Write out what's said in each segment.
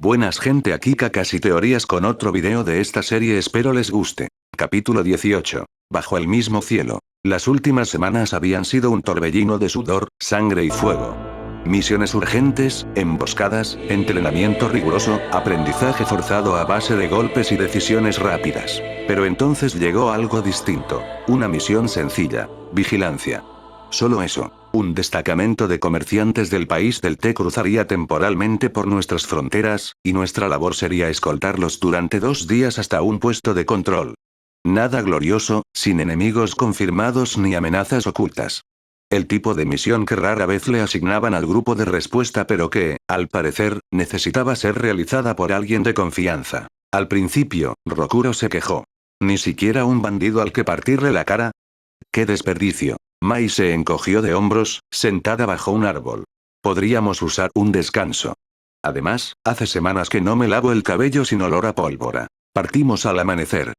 Buenas gente, aquí Kakas y Teorías con otro video de esta serie, espero les guste. Capítulo 18. Bajo el mismo cielo. Las últimas semanas habían sido un torbellino de sudor, sangre y fuego. Misiones urgentes, emboscadas, entrenamiento riguroso, aprendizaje forzado a base de golpes y decisiones rápidas. Pero entonces llegó algo distinto. Una misión sencilla. Vigilancia. Solo eso. Un destacamento de comerciantes del país del té cruzaría temporalmente por nuestras fronteras, y nuestra labor sería escoltarlos durante 2 días hasta un puesto de control. Nada glorioso, sin enemigos confirmados ni amenazas ocultas. El tipo de misión que rara vez le asignaban al grupo de respuesta, pero que, al parecer, necesitaba ser realizada por alguien de confianza. Al principio, Rokuro se quejó. ¿Ni siquiera un bandido al que partirle la cara? ¡Qué desperdicio! Mai se encogió de hombros, sentada bajo un árbol. Podríamos usar un descanso. Además, hace semanas que no me lavo el cabello sin olor a pólvora. Partimos al amanecer.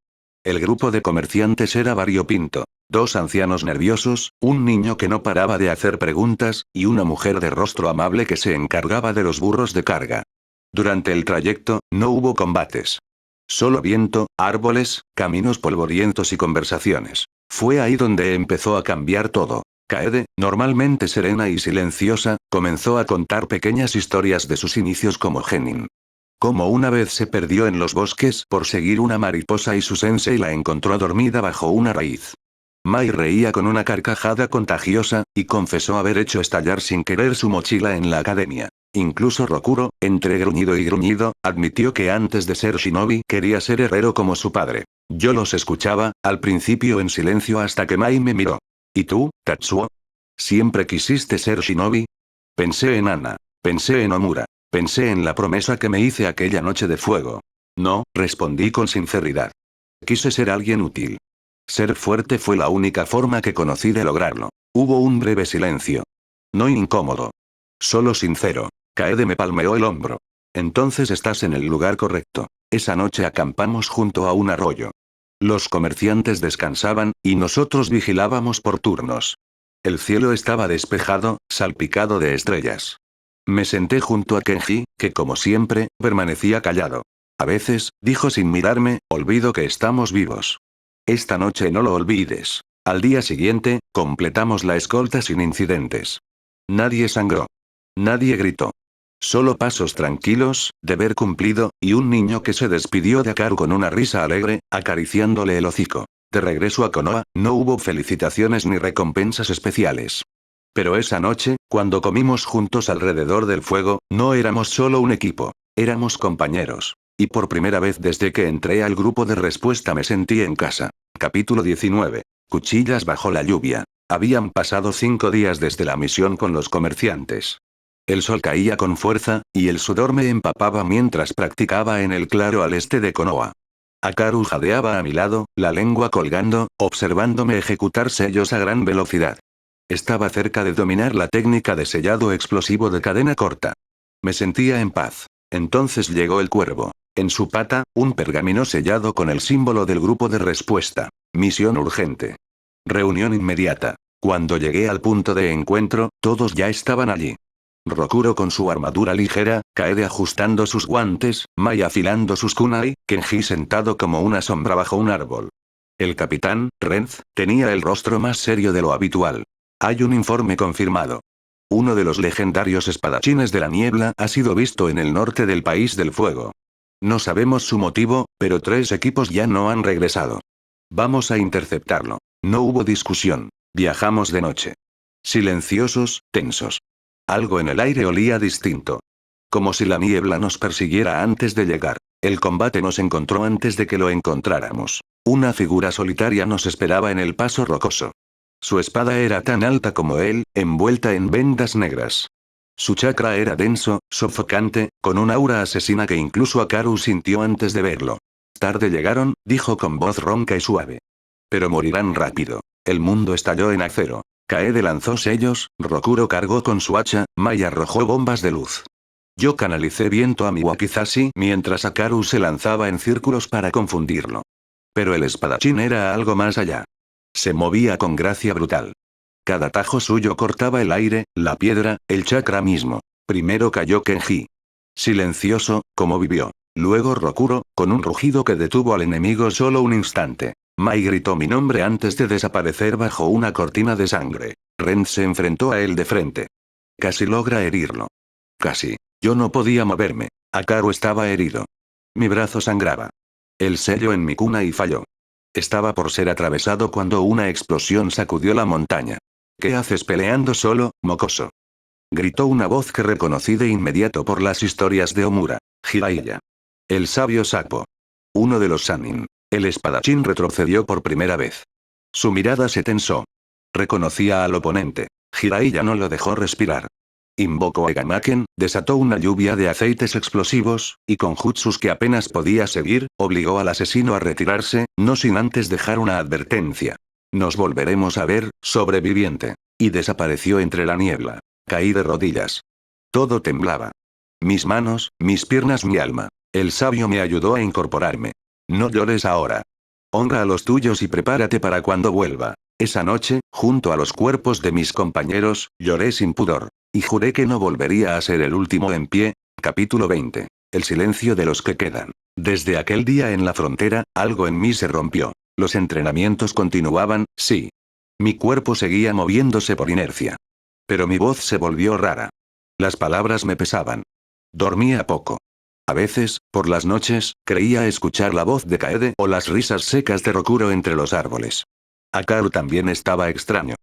El grupo de comerciantes era variopinto. 2 ancianos nerviosos, un niño que no paraba de hacer preguntas, y una mujer de rostro amable que se encargaba de los burros de carga. Durante el trayecto, no hubo combates. Solo viento, árboles, caminos polvorientos y conversaciones. Fue ahí donde empezó a cambiar todo. Kaede, normalmente serena y silenciosa, comenzó a contar pequeñas historias de sus inicios como genin. Como una vez se perdió en los bosques por seguir una mariposa y su sensei la encontró dormida bajo una raíz. Mai reía con una carcajada contagiosa, y confesó haber hecho estallar sin querer su mochila en la academia. Incluso Rokuro, entre gruñido y gruñido, admitió que antes de ser shinobi quería ser herrero como su padre. Yo los escuchaba, al principio en silencio hasta que Mai me miró. ¿Y tú, Tatsuo? ¿Siempre quisiste ser shinobi? Pensé en Ana. Pensé en Omura. Pensé en la promesa que me hice aquella noche de fuego. No, respondí con sinceridad. Quise ser alguien útil. Ser fuerte fue la única forma que conocí de lograrlo. Hubo un breve silencio. No incómodo. Solo sincero. Kaede me palmeó el hombro. Entonces estás en el lugar correcto. Esa noche acampamos junto a un arroyo. Los comerciantes descansaban, y nosotros vigilábamos por turnos. El cielo estaba despejado, salpicado de estrellas. Me senté junto a Kenji, que como siempre, permanecía callado. A veces, dijo sin mirarme, olvido que estamos vivos. Esta noche no lo olvides. Al día siguiente, completamos la escolta sin incidentes. Nadie sangró. Nadie gritó. Solo pasos tranquilos, deber cumplido, y un niño que se despidió de Akaru con una risa alegre, acariciándole el hocico. De regreso a Konoha, no hubo felicitaciones ni recompensas especiales. Pero esa noche, cuando comimos juntos alrededor del fuego, no éramos solo un equipo. Éramos compañeros. Y por primera vez desde que entré al grupo de respuesta me sentí en casa. Capítulo 19. Cuchillas bajo la lluvia. Habían pasado 5 días desde la misión con los comerciantes. El sol caía con fuerza, y el sudor me empapaba mientras practicaba en el claro al este de Konoha. Akaru jadeaba a mi lado, la lengua colgando, observándome ejecutar sellos a gran velocidad. Estaba cerca de dominar la técnica de sellado explosivo de cadena corta. Me sentía en paz. Entonces llegó el cuervo. En su pata, un pergamino sellado con el símbolo del grupo de respuesta. Misión urgente. Reunión inmediata. Cuando llegué al punto de encuentro, todos ya estaban allí. Rokuro con su armadura ligera, Kaede ajustando sus guantes, Mai afilando sus kunai, Kenji sentado como una sombra bajo un árbol. El capitán, Renz, tenía el rostro más serio de lo habitual. Hay un informe confirmado. Uno de los legendarios espadachines de la niebla ha sido visto en el norte del país del fuego. No sabemos su motivo, pero 3 equipos ya no han regresado. Vamos a interceptarlo. No hubo discusión. Viajamos de noche. Silenciosos, tensos. Algo en el aire olía distinto. Como si la niebla nos persiguiera antes de llegar. El combate nos encontró antes de que lo encontráramos. Una figura solitaria nos esperaba en el paso rocoso. Su espada era tan alta como él, envuelta en vendas negras. Su chakra era denso, sofocante, con un aura asesina que incluso Akaru sintió antes de verlo. Tarde llegaron, dijo con voz ronca y suave. Pero morirán rápido. El mundo estalló en acero. Kaede lanzó sellos, Rokuro cargó con su hacha, Mai arrojó bombas de luz. Yo canalicé viento a mi wakizashi mientras Akaru se lanzaba en círculos para confundirlo. Pero el espadachín era algo más allá. Se movía con gracia brutal. Cada tajo suyo cortaba el aire, la piedra, el chakra mismo. Primero cayó Kenji. Silencioso, como vivió. Luego Rokuro, con un rugido que detuvo al enemigo solo un instante. Mai gritó mi nombre antes de desaparecer bajo una cortina de sangre. Ren se enfrentó a él de frente. Casi logra herirlo. Casi. Yo no podía moverme. Hikaru estaba herido. Mi brazo sangraba. El sello en mi cuna y falló. Estaba por ser atravesado cuando una explosión sacudió la montaña. ¿Qué haces peleando solo, mocoso? Gritó una voz que reconocí de inmediato por las historias de Omura. Jiraiya. El sabio sapo. Uno de los Sannin. El espadachín retrocedió por primera vez. Su mirada se tensó. Reconocía al oponente. Jiraiya no lo dejó respirar. Invocó a Gamaken, desató una lluvia de aceites explosivos, y con jutsus que apenas podía seguir, obligó al asesino a retirarse, no sin antes dejar una advertencia. Nos volveremos a ver, sobreviviente. Y desapareció entre la niebla. Caí de rodillas. Todo temblaba. Mis manos, mis piernas, mi alma. El sabio me ayudó a incorporarme. No llores ahora. Honra a los tuyos y prepárate para cuando vuelva. Esa noche, junto a los cuerpos de mis compañeros, lloré sin pudor. Y juré que no volvería a ser el último en pie. Capítulo 20. El silencio de los que quedan. Desde aquel día en la frontera, algo en mí se rompió. Los entrenamientos continuaban, sí. Mi cuerpo seguía moviéndose por inercia. Pero mi voz se volvió rara. Las palabras me pesaban. Dormía poco. A veces, por las noches, creía escuchar la voz de Kaede o las risas secas de Rokuro entre los árboles. Hikaru también estaba extraño.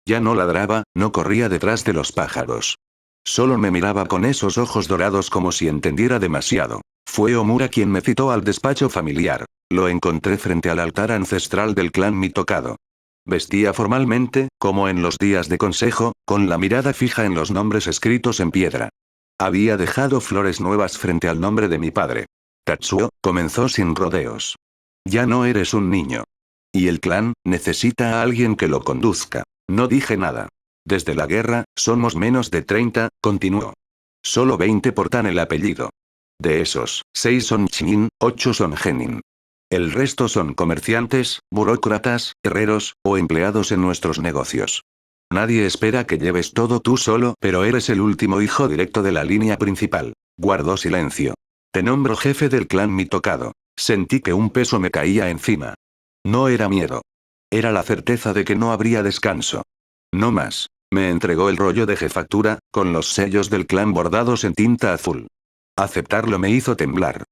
Ya no ladraba, no corría detrás de los pájaros. Solo me miraba con esos ojos dorados como si entendiera demasiado. Fue Omura quien me citó al despacho familiar. Lo encontré frente al altar ancestral del clan Mitokado. Vestía formalmente, como en los días de consejo, con la mirada fija en los nombres escritos en piedra. Había dejado flores nuevas frente al nombre de mi padre. Tatsuo, comenzó sin rodeos. Ya no eres un niño. Y el clan, necesita a alguien que lo conduzca. No dije nada. Desde la guerra, somos menos de 30, continuó. Solo 20 portan el apellido. De esos, 6 son Chunin, 8 son Genin. El resto son comerciantes, burócratas, herreros, o empleados en nuestros negocios. Nadie espera que lleves todo tú solo, pero eres el último hijo directo de la línea principal. Guardó silencio. Te nombro jefe del clan Mitokado. Sentí que un peso me caía encima. No era miedo. Era la certeza de que no habría descanso. No más. Me entregó el rollo de jefatura, con los sellos del clan bordados en tinta azul. Aceptarlo me hizo temblar.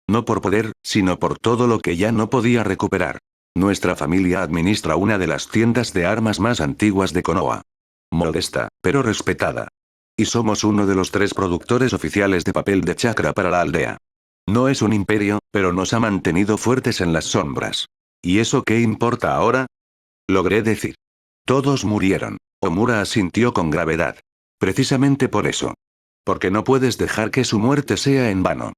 No por poder, sino por todo lo que ya no podía recuperar. Nuestra familia administra una de las tiendas de armas más antiguas de Konoha. Modesta, pero respetada. Y somos uno de los 3 productores oficiales de papel de chakra para la aldea. No es un imperio, pero nos ha mantenido fuertes en las sombras. ¿Y eso qué importa ahora? Logré decir. Todos murieron. Omura asintió con gravedad. Precisamente por eso. Porque no puedes dejar que su muerte sea en vano.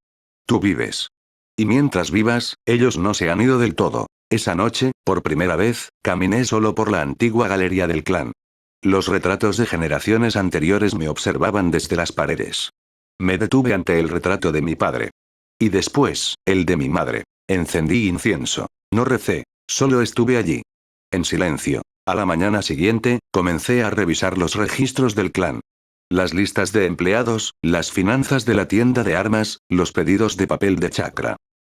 Tú vives. Y mientras vivas, ellos no se han ido del todo. Esa noche, por primera vez, caminé solo por la antigua galería del clan. Los retratos de generaciones anteriores me observaban desde las paredes. Me detuve ante el retrato de mi padre. Y después, el de mi madre. Encendí incienso. No recé, solo estuve allí. En silencio. A la mañana siguiente, comencé a revisar los registros del clan. Las listas de empleados, las finanzas de la tienda de armas, los pedidos de papel de chakra.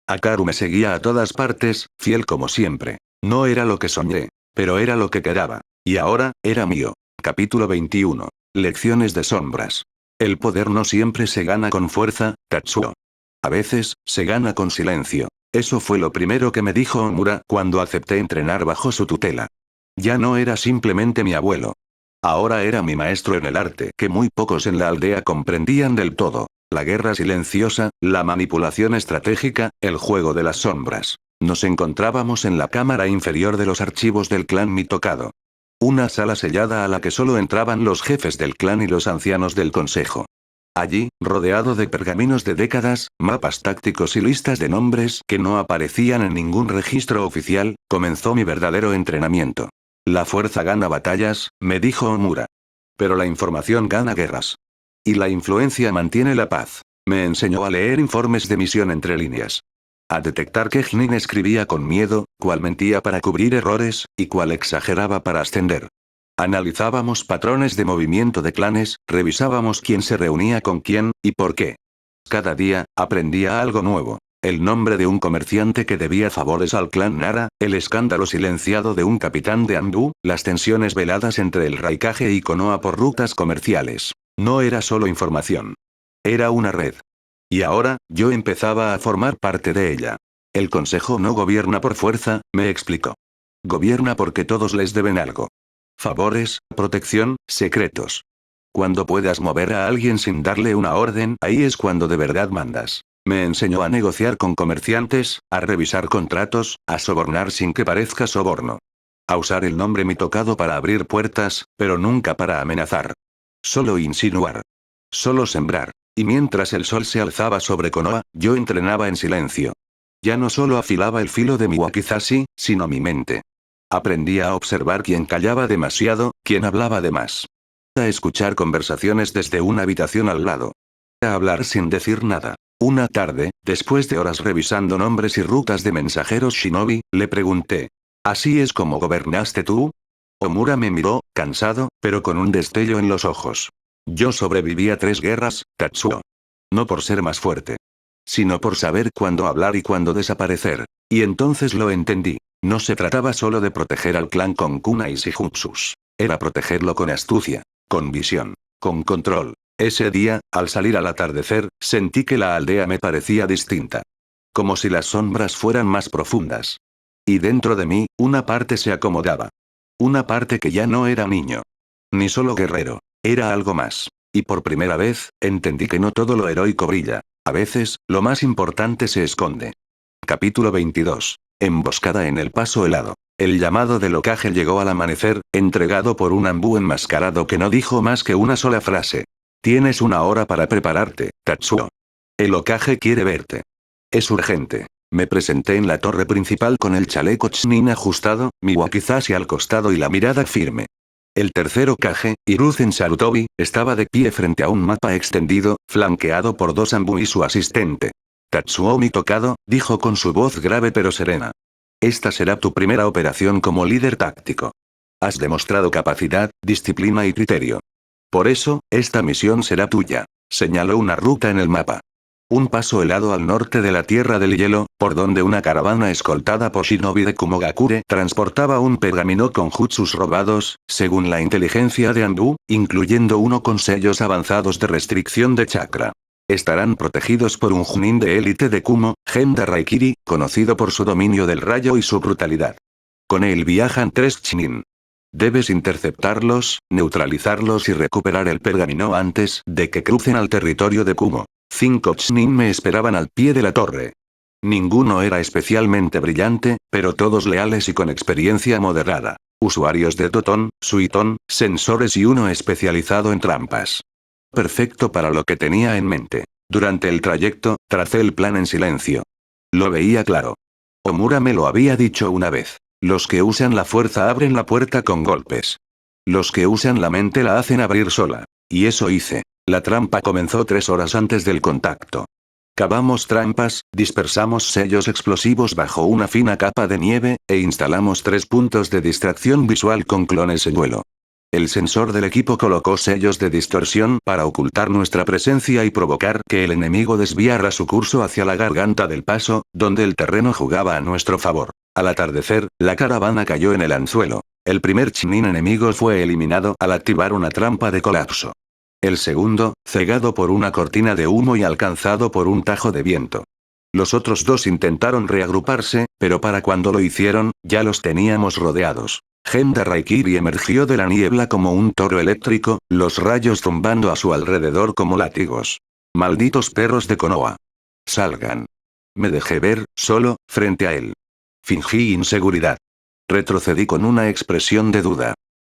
Hikaru me seguía a todas partes, fiel como siempre. No era lo que soñé, pero era lo que quedaba. Y ahora, era mío. Capítulo 21. Lecciones de sombras. El poder no siempre se gana con fuerza, Tatsuo. A veces, se gana con silencio. Eso fue lo primero que me dijo Omura cuando acepté entrenar bajo su tutela. Ya no era simplemente mi abuelo. Ahora era mi maestro en el arte que muy pocos en la aldea comprendían del todo. La guerra silenciosa, la manipulación estratégica, el juego de las sombras. Nos encontrábamos en la cámara inferior de los archivos del clan Mitokado. Una sala sellada a la que solo entraban los jefes del clan y los ancianos del consejo. Allí, rodeado de pergaminos de décadas, mapas tácticos y listas de nombres que no aparecían en ningún registro oficial, comenzó mi verdadero entrenamiento. La fuerza gana batallas, me dijo Omura. Pero la información gana guerras. Y la influencia mantiene la paz. Me enseñó a leer informes de misión entre líneas. A detectar qué Genin escribía con miedo, cuál mentía para cubrir errores, y cuál exageraba para ascender. Analizábamos patrones de movimiento de clanes, revisábamos quién se reunía con quién, y por qué. Cada día, aprendía algo nuevo. El nombre de un comerciante que debía favores al clan Nara, el escándalo silenciado de un capitán de Anbu, las tensiones veladas entre el Raikage y Konoha por rutas comerciales. No era solo información. Era una red. Y ahora, yo empezaba a formar parte de ella. El consejo no gobierna por fuerza, me explicó. Gobierna porque todos les deben algo. Favores, protección, secretos. Cuando puedas mover a alguien sin darle una orden, ahí es cuando de verdad mandas. Me enseñó a negociar con comerciantes, a revisar contratos, a sobornar sin que parezca soborno. A usar el nombre mi tocado para abrir puertas, pero nunca para amenazar. Solo insinuar. Solo sembrar. Y mientras el sol se alzaba sobre Konoha, yo entrenaba en silencio. Ya no solo afilaba el filo de mi wakizashi, sino mi mente. Aprendía a observar quién callaba demasiado, quién hablaba de más. A escuchar conversaciones desde una habitación al lado. A hablar sin decir nada. Una tarde, después de horas revisando nombres y rutas de mensajeros shinobi, le pregunté. ¿Así es como gobernaste tú? Omura me miró, cansado, pero con un destello en los ojos. Yo sobreviví a 3 guerras, Tatsuo. No por ser más fuerte. Sino por saber cuándo hablar y cuándo desaparecer. Y entonces lo entendí. No se trataba solo de proteger al clan con kunais y jutsus. Era protegerlo con astucia, con visión, con control. Ese día, al salir al atardecer, sentí que la aldea me parecía distinta. Como si las sombras fueran más profundas. Y dentro de mí, una parte se acomodaba. Una parte que ya no era niño. Ni solo guerrero. Era algo más. Y por primera vez, entendí que no todo lo heroico brilla. A veces, lo más importante se esconde. Capítulo 22. Emboscada en el paso helado. El llamado del Hokage llegó al amanecer, entregado por un Anbu enmascarado que no dijo más que una sola frase. Tienes 1 hora para prepararte, Tatsuo. El Hokage quiere verte. Es urgente. Me presenté en la torre principal con el chaleco Chunin ajustado, mi wakizashi al costado y la mirada firme. El tercer Hokage, Hiruzen Sarutobi, estaba de pie frente a un mapa extendido, flanqueado por 2 Anbu y su asistente. Tatsuo mi tocado, dijo con su voz grave pero serena. Esta será tu primera operación como líder táctico. Has demostrado capacidad, disciplina y criterio. Por eso, esta misión será tuya. Señaló una ruta en el mapa. Un paso helado al norte de la Tierra del Hielo, por donde una caravana escoltada por shinobi de Kumogakure transportaba un pergamino con jutsus robados, según la inteligencia de Anbu, incluyendo uno con sellos avanzados de restricción de chakra. Estarán protegidos por un Chunin de élite de Kumo, Genda Raikiri, conocido por su dominio del rayo y su brutalidad. Con él viajan 3 Chunin. Debes interceptarlos, neutralizarlos y recuperar el pergamino antes de que crucen al territorio de Kumo. 5 Chunin me esperaban al pie de la torre. Ninguno era especialmente brillante, pero todos leales y con experiencia moderada. Usuarios de Toton, Suiton, sensores y uno especializado en trampas. Perfecto para lo que tenía en mente. Durante el trayecto, tracé el plan en silencio. Lo veía claro. Omura me lo había dicho una vez. Los que usan la fuerza abren la puerta con golpes. Los que usan la mente la hacen abrir sola. Y eso hice. La trampa comenzó 3 horas antes del contacto. Cavamos trampas, dispersamos sellos explosivos bajo una fina capa de nieve, e instalamos 3 puntos de distracción visual con clones en vuelo. El sensor del equipo colocó sellos de distorsión para ocultar nuestra presencia y provocar que el enemigo desviara su curso hacia la garganta del paso, donde el terreno jugaba a nuestro favor. Al atardecer, la caravana cayó en el anzuelo. El primer Chunin enemigo fue eliminado al activar una trampa de colapso. El segundo, cegado por una cortina de humo y alcanzado por un tajo de viento. Los otros 2 intentaron reagruparse, pero para cuando lo hicieron, ya los teníamos rodeados. Genda Raikiri emergió de la niebla como un toro eléctrico, los rayos zumbando a su alrededor como látigos. Malditos perros de Konoha. Salgan. Me dejé ver, solo, frente a él. Fingí inseguridad. Retrocedí con una expresión de duda.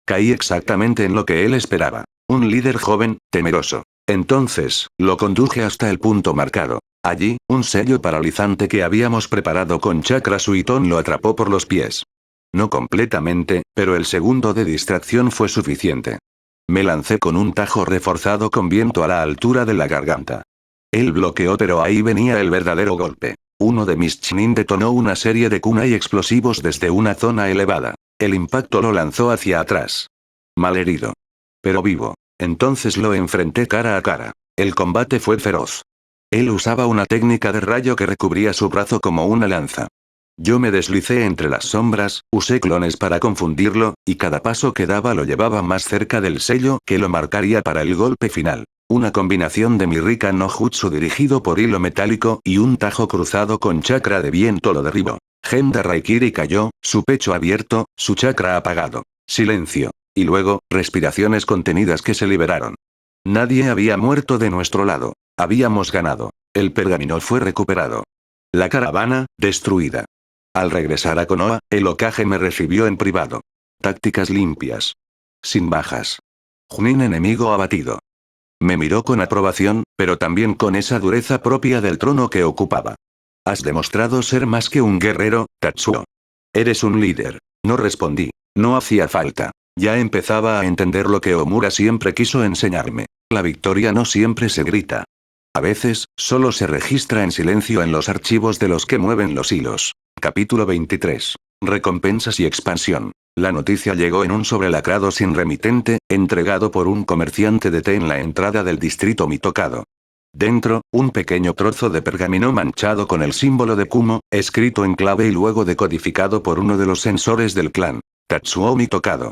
Caí exactamente en lo que él esperaba. Un líder joven, temeroso. Entonces, lo conduje hasta el punto marcado. Allí, un sello paralizante que habíamos preparado con chakra suitón lo atrapó por los pies. No completamente, pero el segundo de distracción fue suficiente. Me lancé con un tajo reforzado con viento a la altura de la garganta. Él bloqueó, pero ahí venía el verdadero golpe. Uno de mis Chunin detonó una serie de kunai explosivos desde una zona elevada. El impacto lo lanzó hacia atrás. Malherido. Pero vivo. Entonces lo enfrenté cara a cara. El combate fue feroz. Él usaba una técnica de rayo que recubría su brazo como una lanza. Yo me deslicé entre las sombras, usé clones para confundirlo, y cada paso que daba lo llevaba más cerca del sello que lo marcaría para el golpe final. Una combinación de mi Rika no Jutsu dirigido por hilo metálico y un tajo cruzado con chakra de viento lo derribó. Genda Raikiri cayó, su pecho abierto, su chakra apagado. Silencio. Y luego, respiraciones contenidas que se liberaron. Nadie había muerto de nuestro lado. Habíamos ganado. El pergamino fue recuperado. La caravana, destruida. Al regresar a Konoha, el Hokage me recibió en privado. Tácticas limpias. Sin bajas. Junin enemigo abatido. Me miró con aprobación, pero también con esa dureza propia del trono que ocupaba. Has demostrado ser más que un guerrero, Tatsuo. Eres un líder. No respondí. No hacía falta. Ya empezaba a entender lo que Omura siempre quiso enseñarme. La victoria no siempre se grita. A veces, solo se registra en silencio en los archivos de los que mueven los hilos. Capítulo 23. Recompensas y expansión. La noticia llegó en un sobre lacrado sin remitente, entregado por un comerciante de té en la entrada del distrito Mitokado. Dentro, un pequeño trozo de pergamino manchado con el símbolo de Kumo, escrito en clave y luego decodificado por uno de los sensores del clan. Tatsuo Mitokado.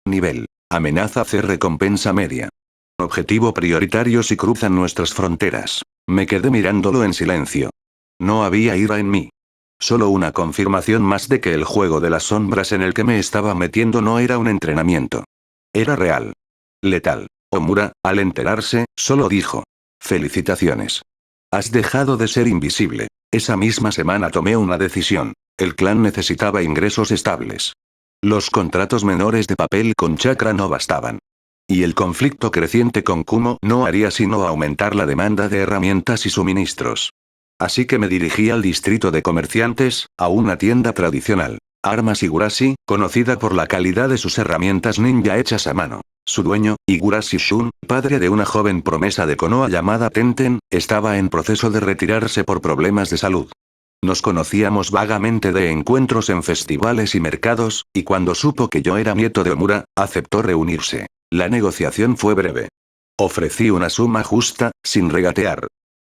Nivel. Amenaza C recompensa media. Objetivo prioritario si cruzan nuestras fronteras. Me quedé mirándolo en silencio. No había ira en mí. Solo una confirmación más de que el juego de las sombras en el que me estaba metiendo no era un entrenamiento. Era real. Letal. Omura, al enterarse, solo dijo. Felicitaciones. Has dejado de ser invisible. Esa misma semana tomé una decisión. El clan necesitaba ingresos estables. Los contratos menores de papel con chakra no bastaban. Y el conflicto creciente con Kumo no haría sino aumentar la demanda de herramientas y suministros. Así que me dirigí al distrito de comerciantes, a una tienda tradicional. Armas Higurashi, conocida por la calidad de sus herramientas ninja hechas a mano. Su dueño, Higurashi Shun, padre de una joven promesa de Konoha llamada Tenten, estaba en proceso de retirarse por problemas de salud. Nos conocíamos vagamente de encuentros en festivales y mercados, y cuando supo que yo era nieto de Omura, aceptó reunirse. La negociación fue breve. Ofrecí una suma justa, sin regatear.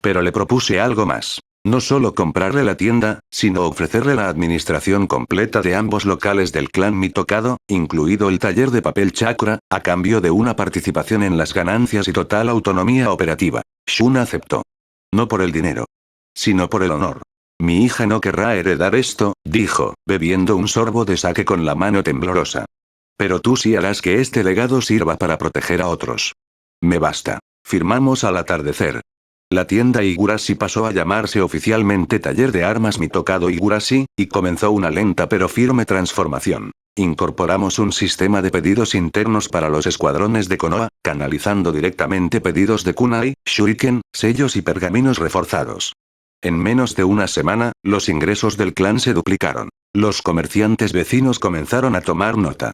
Pero le propuse algo más. No solo comprarle la tienda, sino ofrecerle la administración completa de ambos locales del clan Mitokado, incluido el taller de papel chakra, a cambio de una participación en las ganancias y total autonomía operativa. Shun aceptó. No por el dinero. Sino por el honor. Mi hija no querrá heredar esto, dijo, bebiendo un sorbo de sake con la mano temblorosa. Pero tú sí harás que este legado sirva para proteger a otros. Me basta. Firmamos al atardecer. La tienda Higurashi pasó a llamarse oficialmente Taller de Armas Mitokado Higurashi, y comenzó una lenta pero firme transformación. Incorporamos un sistema de pedidos internos para los escuadrones de Konoha, canalizando directamente pedidos de kunai, shuriken, sellos y pergaminos reforzados. En menos de una semana, los ingresos del clan se duplicaron. Los comerciantes vecinos comenzaron a tomar nota.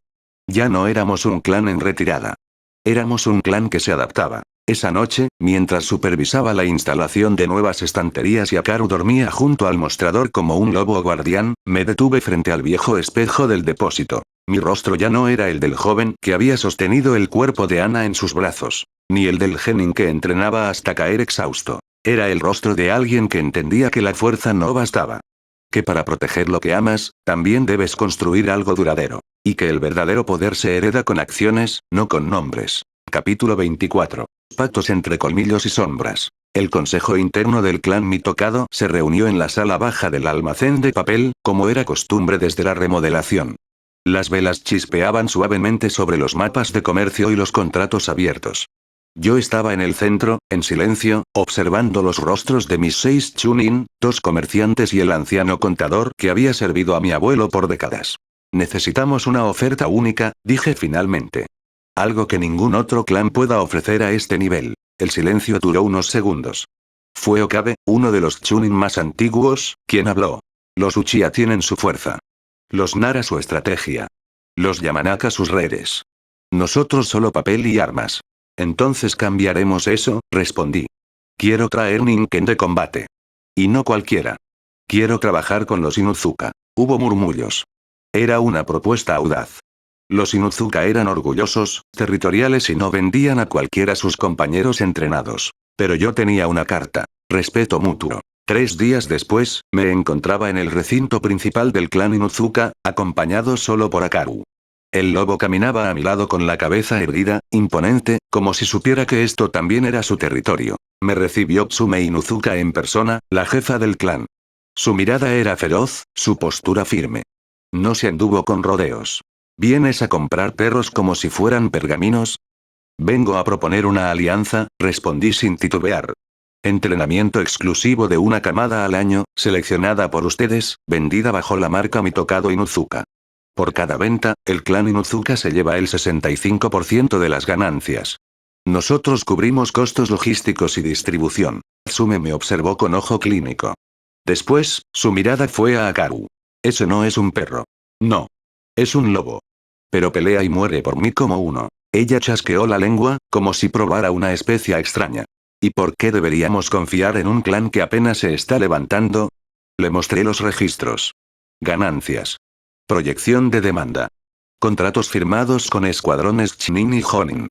Ya no éramos un clan en retirada. Éramos un clan que se adaptaba. Esa noche, mientras supervisaba la instalación de nuevas estanterías y Akaru dormía junto al mostrador como un lobo guardián, me detuve frente al viejo espejo del depósito. Mi rostro ya no era el del joven que había sostenido el cuerpo de Ana en sus brazos, ni el del genin que entrenaba hasta caer exhausto. Era el rostro de alguien que entendía que la fuerza no bastaba. Que para proteger lo que amas, también debes construir algo duradero. Y que el verdadero poder se hereda con acciones, no con nombres. Capítulo 24. Pactos entre colmillos y sombras. El consejo interno del clan Mitokado se reunió en la sala baja del almacén de papel, como era costumbre desde la remodelación. Las velas chispeaban suavemente sobre los mapas de comercio y los contratos abiertos. Yo estaba en el centro, en silencio, observando los rostros de mis 6 chunin, 2 comerciantes y el anciano contador que había servido a mi abuelo por décadas. Necesitamos una oferta única, dije finalmente. Algo que ningún otro clan pueda ofrecer a este nivel. El silencio duró unos segundos. Fue Okabe, uno de los chunin más antiguos, quien habló. Los Uchiha tienen su fuerza. Los Nara su estrategia. Los Yamanaka sus redes. Nosotros solo papel y armas. Entonces cambiaremos eso, respondí. Quiero traer Ninken de combate. Y no cualquiera. Quiero trabajar con los Inuzuka. Hubo murmullos. Era una propuesta audaz. Los Inuzuka eran orgullosos, territoriales y no vendían a cualquiera sus compañeros entrenados. Pero yo tenía una carta. Respeto mutuo. 3 días después, me encontraba en el recinto principal del clan Inuzuka, acompañado solo por Akaru. El lobo caminaba a mi lado con la cabeza erguida, imponente, como si supiera que esto también era su territorio. Me recibió Tsume Inuzuka en persona, la jefa del clan. Su mirada era feroz, su postura firme. No se anduvo con rodeos. ¿Vienes a comprar perros como si fueran pergaminos? Vengo a proponer una alianza, respondí sin titubear. Entrenamiento exclusivo de una camada al año, seleccionada por ustedes, vendida bajo la marca Mitokado Inuzuka. Por cada venta, el clan Inuzuka se lleva el 65% de las ganancias. Nosotros cubrimos costos logísticos y distribución. Tsume me observó con ojo clínico. Después, su mirada fue a Akaru. Ese no es un perro. No. Es un lobo. Pero pelea y muere por mí como uno. Ella chasqueó la lengua, como si probara una especia extraña. ¿Y por qué deberíamos confiar en un clan que apenas se está levantando? Le mostré los registros. Ganancias. Proyección de demanda. Contratos firmados con escuadrones Chunin y Jonin.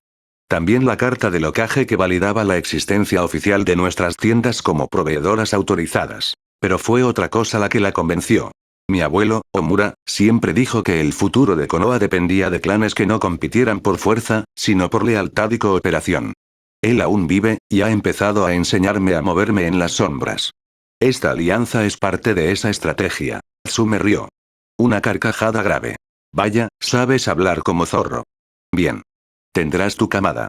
También la carta de locaje que validaba la existencia oficial de nuestras tiendas como proveedoras autorizadas. Pero fue otra cosa la que la convenció. Mi abuelo, Omura, siempre dijo que el futuro de Konoha dependía de clanes que no compitieran por fuerza, sino por lealtad y cooperación. Él aún vive, y ha empezado a enseñarme a moverme en las sombras. Esta alianza es parte de esa estrategia. Tsume rió. Una carcajada grave. Vaya, sabes hablar como zorro. Bien. Tendrás tu camada.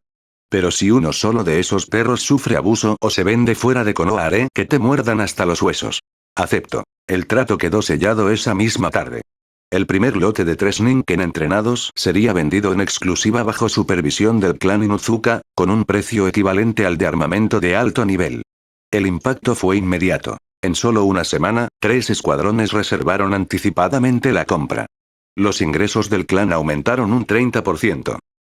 Pero si uno solo de esos perros sufre abuso o se vende fuera de Konoha, haré que te muerdan hasta los huesos. Acepto. El trato quedó sellado esa misma tarde. El primer lote de 3 Ninken entrenados sería vendido en exclusiva bajo supervisión del clan Inuzuka, con un precio equivalente al de armamento de alto nivel. El impacto fue inmediato. En solo una semana, 3 escuadrones reservaron anticipadamente la compra. Los ingresos del clan aumentaron un 30%.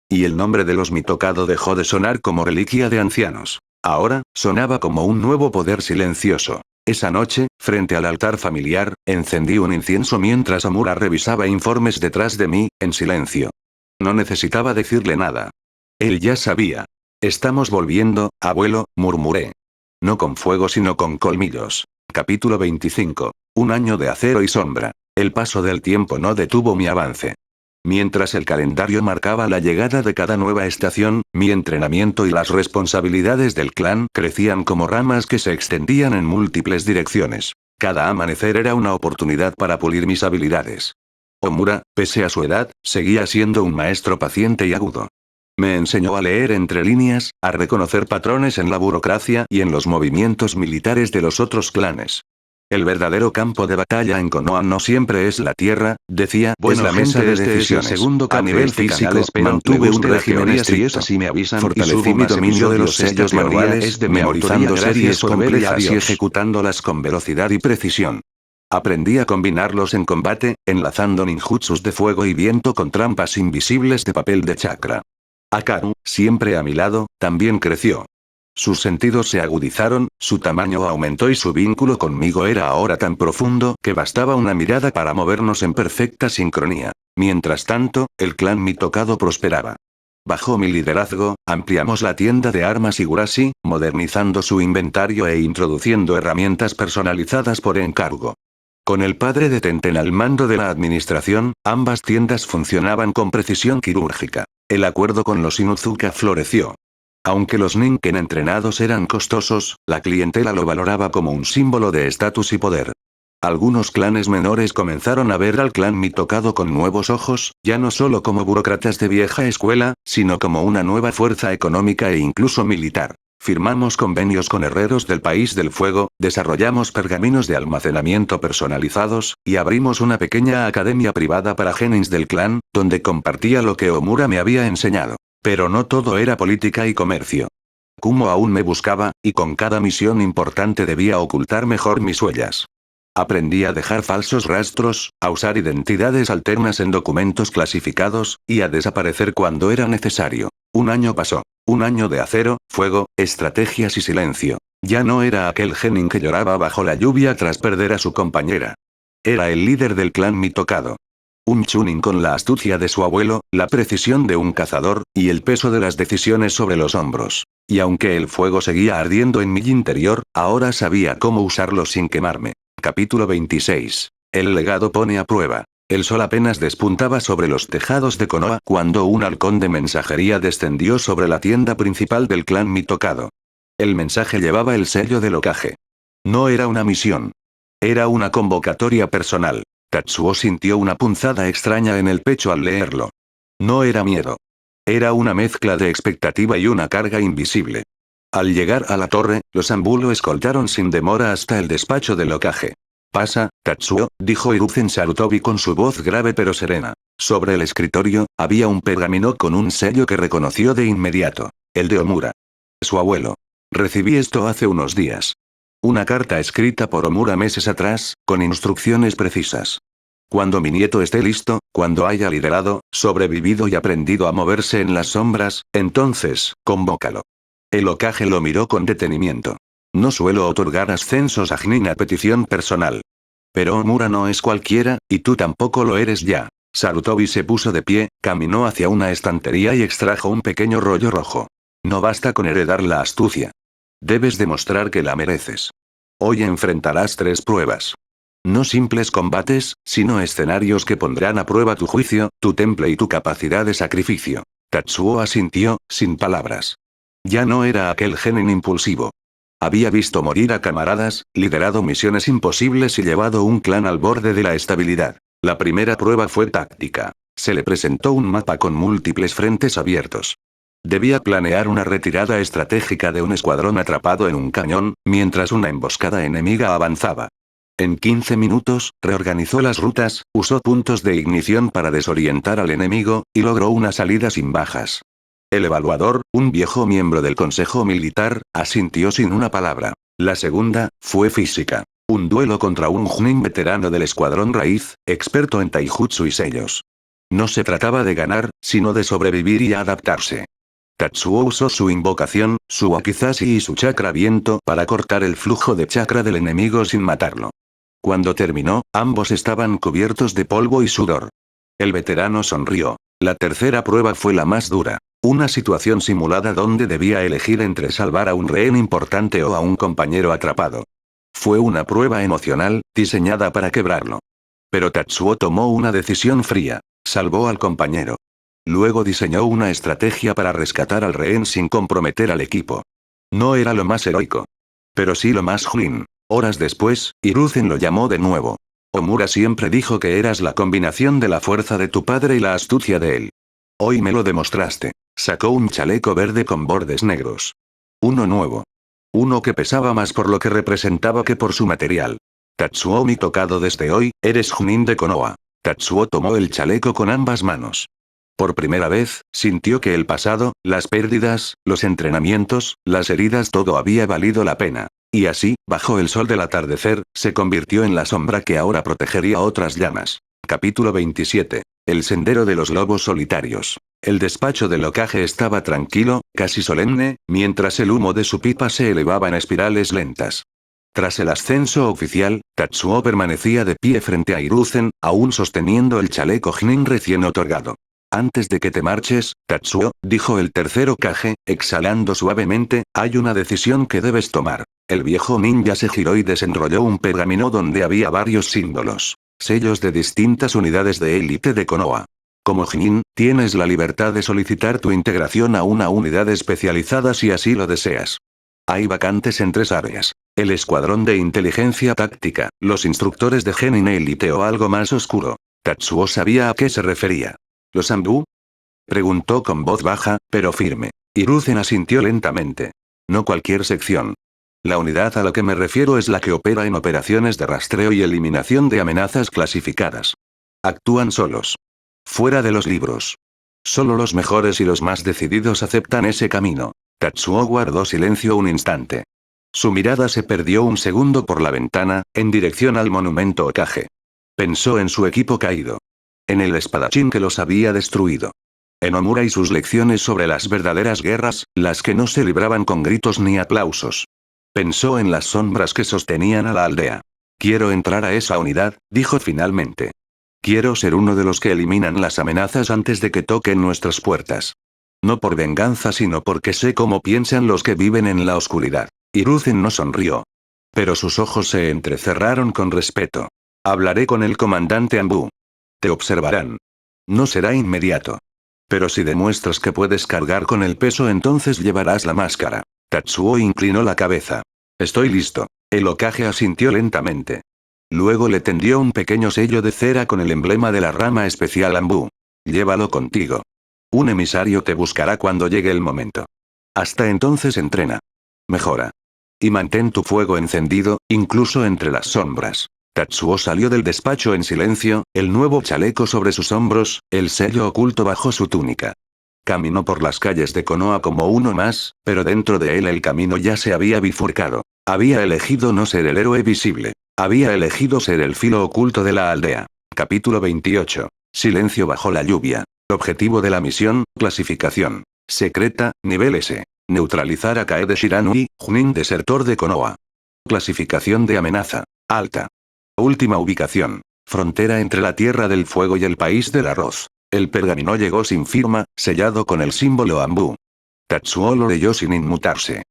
Y el nombre de los Mitokado dejó de sonar como reliquia de ancianos. Ahora, sonaba como un nuevo poder silencioso. Esa noche, frente al altar familiar, encendí un incienso mientras Omura revisaba informes detrás de mí, en silencio. No necesitaba decirle nada. Él ya sabía. Estamos volviendo, abuelo, murmuré. No con fuego sino con colmillos. Capítulo 25. Un año de acero y sombra. El paso del tiempo no detuvo mi avance. Mientras el calendario marcaba la llegada de cada nueva estación, mi entrenamiento y las responsabilidades del clan crecían como ramas que se extendían en múltiples direcciones. Cada amanecer era una oportunidad para pulir mis habilidades. Omura, pese a su edad, seguía siendo un maestro paciente y agudo. Me enseñó a leer entre líneas, a reconocer patrones en la burocracia y en los movimientos militares de los otros clanes. El verdadero campo de batalla en Konoha no siempre es la tierra, decía, Bueno, es la mesa de decisiones. segundo A nivel físico, mantuve un régimen estricto. así me avisan, Fortalecí mi dominio de los sellos manuales, memorizando series complejas y ejecutándolas con velocidad y precisión. Aprendí a combinarlos en combate, enlazando ninjutsus de fuego y viento con trampas invisibles de papel de chakra. Akaru, siempre a mi lado, también creció. Sus sentidos se agudizaron, su tamaño aumentó y su vínculo conmigo era ahora tan profundo que bastaba una mirada para movernos en perfecta sincronía. Mientras tanto, el clan Mitokado prosperaba. Bajo mi liderazgo, ampliamos la tienda de armas Higurashi, modernizando su inventario e introduciendo herramientas personalizadas por encargo. Con el padre de Tenten al mando de la administración, ambas tiendas funcionaban con precisión quirúrgica. El acuerdo con los Inuzuka floreció. Aunque los Ninken entrenados eran costosos, la clientela lo valoraba como un símbolo de estatus y poder. Algunos clanes menores comenzaron a ver al clan Mitokado con nuevos ojos, ya no solo como burócratas de vieja escuela, sino como una nueva fuerza económica e incluso militar. Firmamos convenios con herreros del País del Fuego, desarrollamos pergaminos de almacenamiento personalizados, y abrimos una pequeña academia privada para genins del clan, donde compartía lo que Omura me había enseñado. Pero no todo era política y comercio. Kumo aún me buscaba, y con cada misión importante debía ocultar mejor mis huellas. Aprendí a dejar falsos rastros, a usar identidades alternas en documentos clasificados, y a desaparecer cuando era necesario. Un año pasó. Un año de acero, fuego, estrategias y silencio. Ya no era aquel genin que lloraba bajo la lluvia tras perder a su compañera. Era el líder del clan Mitokado. Un chunin con la astucia de su abuelo, la precisión de un cazador, y el peso de las decisiones sobre los hombros. Y aunque el fuego seguía ardiendo en mi interior, ahora sabía cómo usarlo sin quemarme. Capítulo 26. El legado pone a prueba. El sol apenas despuntaba sobre los tejados de Konoha cuando un halcón de mensajería descendió sobre la tienda principal del clan Mitokado. El mensaje llevaba el sello del Hokage. No era una misión. Era una convocatoria personal. Tatsuo sintió una punzada extraña en el pecho al leerlo. No era miedo. Era una mezcla de expectativa y una carga invisible. Al llegar a la torre, los Anbu lo escoltaron sin demora hasta el despacho del Hokage. «Pasa, Tatsuo», dijo Hiruzen Sarutobi con su voz grave pero serena. Sobre el escritorio, había un pergamino con un sello que reconoció de inmediato. El de Omura. Su abuelo. Recibí esto hace unos días. Una carta escrita por Omura meses atrás, con instrucciones precisas. Cuando mi nieto esté listo, cuando haya liderado, sobrevivido y aprendido a moverse en las sombras, entonces, convócalo. El Hokage lo miró con detenimiento. No suelo otorgar ascensos a Chunin a petición personal. Pero Omura no es cualquiera, y tú tampoco lo eres ya. Sarutobi se puso de pie, caminó hacia una estantería y extrajo un pequeño rollo rojo. No basta con heredar la astucia. Debes demostrar que la mereces. Hoy enfrentarás 3 pruebas. No simples combates, sino escenarios que pondrán a prueba tu juicio, tu temple y tu capacidad de sacrificio. Tatsuo asintió, sin palabras. Ya no era aquel genin impulsivo. Había visto morir a camaradas, liderado misiones imposibles y llevado un clan al borde de la estabilidad. La primera prueba fue táctica. Se le presentó un mapa con múltiples frentes abiertos. Debía planear una retirada estratégica de un escuadrón atrapado en un cañón, mientras una emboscada enemiga avanzaba. En 15 minutos, reorganizó las rutas, usó puntos de ignición para desorientar al enemigo, y logró una salida sin bajas. El evaluador, un viejo miembro del Consejo Militar, asintió sin una palabra. La segunda, fue física. Un duelo contra un Chunin veterano del Escuadrón Raíz, experto en taijutsu y sellos. No se trataba de ganar, sino de sobrevivir y adaptarse. Tatsuo usó su invocación, su Wakizashi y su chakra viento para cortar el flujo de chakra del enemigo sin matarlo. Cuando terminó, ambos estaban cubiertos de polvo y sudor. El veterano sonrió. La tercera prueba fue la más dura. Una situación simulada donde debía elegir entre salvar a un rehén importante o a un compañero atrapado. Fue una prueba emocional, diseñada para quebrarlo. Pero Tatsuo tomó una decisión fría. Salvó al compañero. Luego diseñó una estrategia para rescatar al rehén sin comprometer al equipo. No era lo más heroico. Pero sí lo más Chunin. Horas después, Hiruzen lo llamó de nuevo. Omura siempre dijo que eras la combinación de la fuerza de tu padre y la astucia de él. Hoy me lo demostraste. Sacó un chaleco verde con bordes negros. Uno nuevo. Uno que pesaba más por lo que representaba que por su material. Tatsuo Mitokado, desde hoy, eres Chunin de Konoha. Tatsuo tomó el chaleco con ambas manos. Por primera vez, sintió que el pasado, las pérdidas, los entrenamientos, las heridas, todo había valido la pena. Y así, bajo el sol del atardecer, se convirtió en la sombra que ahora protegería otras llamas. Capítulo 27. El sendero de los lobos solitarios. El despacho del Hokage estaba tranquilo, casi solemne, mientras el humo de su pipa se elevaba en espirales lentas. Tras el ascenso oficial, Tatsuo permanecía de pie frente a Hiruzen, aún sosteniendo el chaleco Chunin recién otorgado. Antes de que te marches, Tatsuo, dijo el tercer Hokage, exhalando suavemente, hay una decisión que debes tomar. El viejo ninja se giró y desenrolló un pergamino donde había varios símbolos. Sellos de distintas unidades de élite de Konoha. Como Chunin, tienes la libertad de solicitar tu integración a una unidad especializada si así lo deseas. Hay vacantes en 3 áreas. El escuadrón de inteligencia táctica, los instructores de Genin élite o algo más oscuro. Tatsuo sabía a qué se refería. ¿Los Anbu? Preguntó con voz baja, pero firme. Hiruzen asintió lentamente. No cualquier sección. La unidad a la que me refiero es la que opera en operaciones de rastreo y eliminación de amenazas clasificadas. Actúan solos. Fuera de los libros. Solo los mejores y los más decididos aceptan ese camino. Tatsuo guardó silencio un instante. Su mirada se perdió un segundo por la ventana, en dirección al monumento Hokage. Pensó en su equipo caído. En el espadachín que los había destruido. En Omura y sus lecciones sobre las verdaderas guerras, las que no se libraban con gritos ni aplausos. Pensó en las sombras que sostenían a la aldea. Quiero entrar a esa unidad, dijo finalmente. Quiero ser uno de los que eliminan las amenazas antes de que toquen nuestras puertas. No por venganza sino porque sé cómo piensan los que viven en la oscuridad. Hiruzen no sonrió. Pero sus ojos se entrecerraron con respeto. Hablaré con el comandante Anbu. Te observarán. No será inmediato. Pero si demuestras que puedes cargar con el peso entonces llevarás la máscara. Tatsuo inclinó la cabeza. Estoy listo. El Hokage asintió lentamente. Luego le tendió un pequeño sello de cera con el emblema de la rama especial Anbu. Llévalo contigo. Un emisario te buscará cuando llegue el momento. Hasta entonces entrena. Mejora. Y mantén tu fuego encendido, incluso entre las sombras. Tatsuo salió del despacho en silencio, el nuevo chaleco sobre sus hombros, el sello oculto bajo su túnica. Caminó por las calles de Konoha como uno más, pero dentro de él el camino ya se había bifurcado. Había elegido no ser el héroe visible. Había elegido ser el filo oculto de la aldea. Capítulo 28. Silencio bajo la lluvia. Objetivo de la misión, clasificación. Secreta, nivel S. Neutralizar a Kaede Shiranui, Junin desertor de Konoha. Clasificación de amenaza. Alta. Última ubicación. Frontera entre la Tierra del Fuego y el País del Arroz. El pergamino llegó sin firma, sellado con el símbolo Anbu. Tatsuo lo leyó sin inmutarse.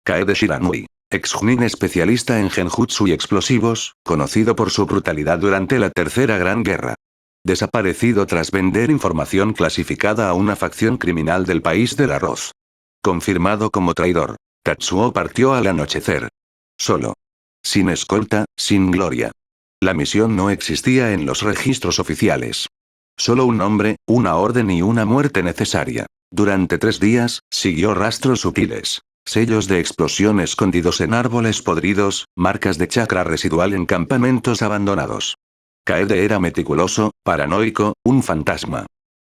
Kaede Shiranui. Ex-Junin especialista en genjutsu y explosivos, conocido por su brutalidad durante la Tercera Gran Guerra. Desaparecido tras vender información clasificada a una facción criminal del País del Arroz. Confirmado como traidor. Tatsuo partió al anochecer. Solo. Sin escolta, sin gloria. La misión no existía en los registros oficiales. Solo un nombre, una orden y una muerte necesaria. Durante 3 días, siguió rastros sutiles. Sellos de explosión escondidos en árboles podridos, marcas de chakra residual en campamentos abandonados. Kaede era meticuloso, paranoico, un fantasma.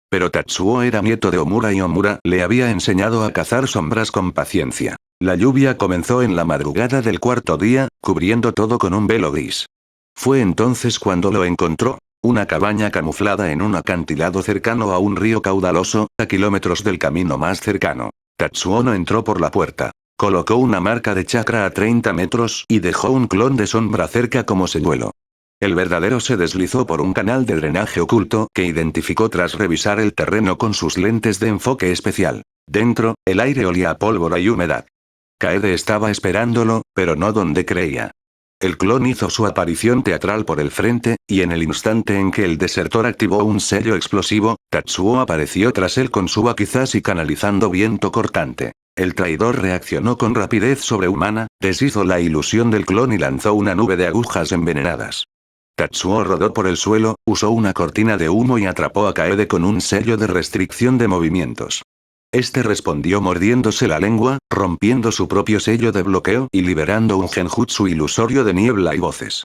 Pero Tatsuo era nieto de Omura y Omura le había enseñado a cazar sombras con paciencia. La lluvia comenzó en la madrugada del 4.º día, cubriendo todo con un velo gris. Fue entonces cuando lo encontró. Una cabaña camuflada en un acantilado cercano a un río caudaloso, a kilómetros del camino más cercano. Tatsuo no entró por la puerta. Colocó una marca de chakra a 30 metros y dejó un clon de sombra cerca como señuelo. El verdadero se deslizó por un canal de drenaje oculto que identificó tras revisar el terreno con sus lentes de enfoque especial. Dentro, el aire olía a pólvora y humedad. Kaede estaba esperándolo, pero no donde creía. El clon hizo su aparición teatral por el frente, y en el instante en que el desertor activó un sello explosivo, Tatsuo apareció tras él con su Wakizashi canalizando viento cortante. El traidor reaccionó con rapidez sobrehumana, deshizo la ilusión del clon y lanzó una nube de agujas envenenadas. Tatsuo rodó por el suelo, usó una cortina de humo y atrapó a Kaede con un sello de restricción de movimientos. Este respondió mordiéndose la lengua, rompiendo su propio sello de bloqueo y liberando un genjutsu ilusorio de niebla y voces.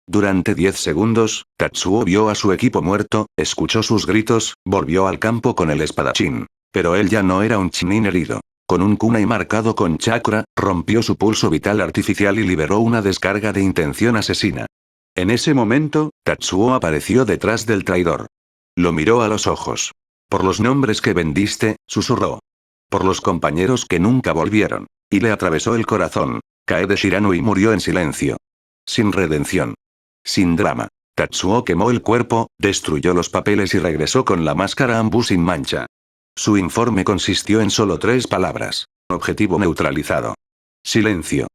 Durante 10 segundos, Tatsuo vio a su equipo muerto, escuchó sus gritos, volvió al campo con el espadachín. Pero él ya no era un chunin herido. Con un kunai marcado con chakra, rompió su pulso vital artificial y liberó una descarga de intención asesina. En ese momento, Tatsuo apareció detrás del traidor. Lo miró a los ojos. Por los nombres que vendiste, susurró. Por los compañeros que nunca volvieron. Y le atravesó el corazón. Kaede Shiranui murió en silencio. Sin redención. Sin drama. Tatsuo quemó el cuerpo, destruyó los papeles y regresó con la máscara Anbu sin mancha. Su informe consistió en solo 3 palabras. Objetivo neutralizado. Silencio.